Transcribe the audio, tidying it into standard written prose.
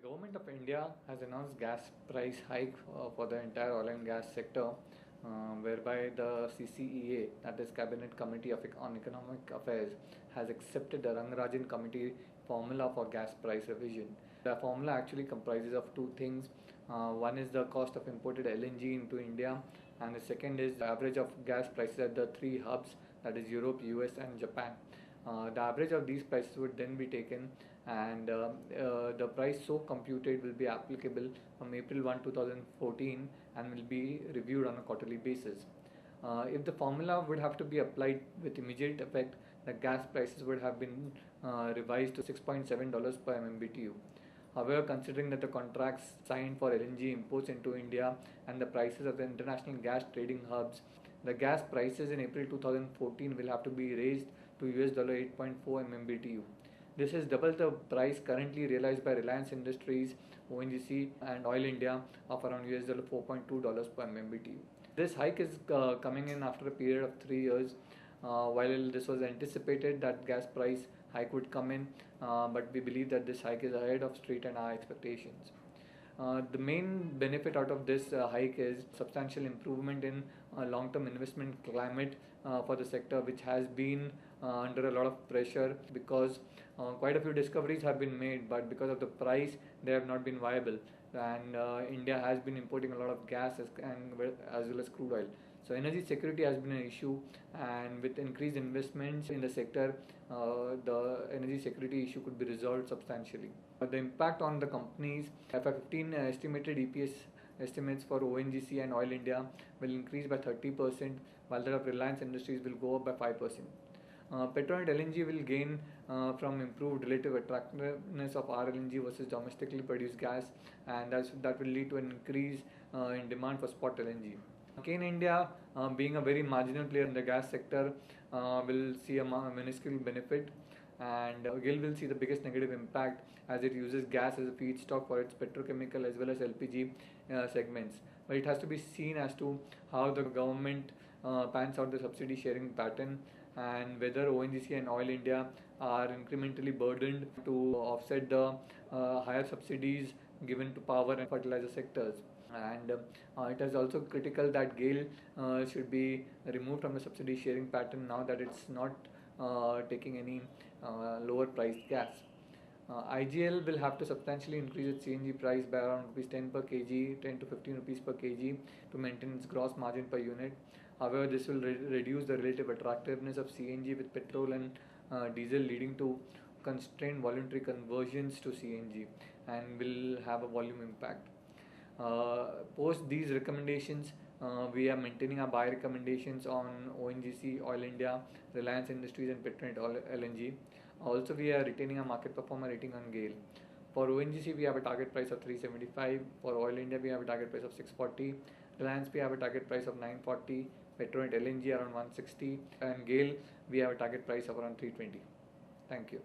Government of India has announced gas price hike for the entire oil and gas sector, whereby the CCEA, that is Cabinet Committee on Economic Affairs, has accepted the Rangarajan Committee formula for gas price revision. The formula actually comprises of two things. One is the cost of imported LNG into India, and the second is the average of gas prices at the three hubs, that is Europe, US, and Japan. The average of these prices would then be taken, and the price so computed will be applicable from April 1, 2014 and will be reviewed on a quarterly basis. If the formula would have to be applied with immediate effect, the gas prices would have been revised to $6.7 per MMBTU. However, considering that the contracts signed for LNG imports into India and the prices of the international gas trading hubs, the gas prices in April 2014 will have to be raised to $8.4 MMBTU. This is double the price currently realized by Reliance Industries, ONGC, and Oil India of around $4.2 per MMBTU. This hike is coming in after a period of 3 years. While this was anticipated that gas price hike would come in, but we believe that this hike is ahead of street and our expectations. The main benefit out of this hike is substantial improvement in long-term investment climate for the sector, which has been under a lot of pressure because quite a few discoveries have been made, but because of the price they have not been viable, and India has been importing a lot of gas as well as crude oil. So energy security has been an issue, and with increased investments in the sector, the energy security issue could be resolved substantially. The impact on the companies, FY15 estimated EPS estimates for ONGC and Oil India will increase by 30%, while that of Reliance Industries will go up by 5%. Petrol and LNG will gain from improved relative attractiveness of RLNG versus domestically produced gas, and that will lead to an increase in demand for spot LNG. Again, India, being a very marginal player in the gas sector, will see a minuscule benefit, and GIL will see the biggest negative impact as it uses gas as a feedstock for its petrochemical as well as LPG segments. But it has to be seen as to how the government pans out the subsidy sharing pattern, and whether ONGC and Oil India are incrementally burdened to offset the higher subsidies given to power and fertilizer sectors. And it is also critical that GAIL should be removed from the subsidy sharing pattern now that it's not taking any lower priced gas. IGL will have to substantially increase its CNG price by around rupees 10 per kg, 10 to 15 rupees per kg to maintain its gross margin per unit. However, this will reduce the relative attractiveness of CNG with petrol and diesel, leading to constrained voluntary conversions to CNG, and will have a volume impact. Post these recommendations, we are maintaining our buy recommendations on ONGC, Oil India, Reliance Industries, and Petronet LNG. Also, we are retaining a market performer rating on GAIL. For ONGC, we have a target price of 375. For Oil India, we have a target price of 640. Reliance, we have a target price of 940. Petronet LNG around 160. And GAIL, we have a target price of around 320. Thank you.